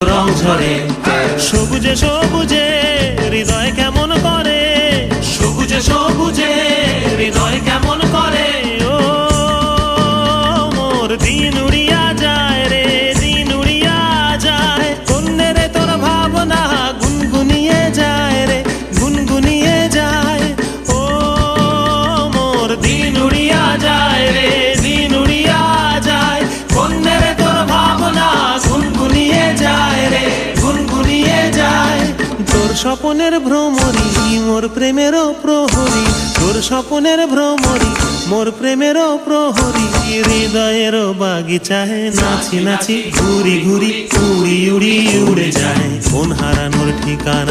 রং ঝরে সবুজে সবুজে হৃদয় কেমন করে, সবুজে সবুজে হৃদয় কেমন করে। ও মোর দিন উড়িয়া যায় রে, দিন উড়িয়া যায়। কন্যে রে তোর ভাবনা গুনগুনিয়ে যায় রে, গুনগুনিয়ে যায়। ও মোর দিন উড়িয়া যায় রে, দিন উড়িয়া যায়। কন্যে রে তোর ভাবনা গুনগুনিয়ে যায় রে, গুনগুনিয়ে যায়। তোর স্বপনের ভ্রমরি মোর প্রেমেরও প্রহরী, তোর স্বপনের ভ্রমরি মোর প্রেমেরও প্রহরী। হৃদয়েরও বাগিচায় নাচি নাচি ঘুরি ঘুরি উড়ি উড়ি উড়ে যায়। কোন হারানোর ঠিকানা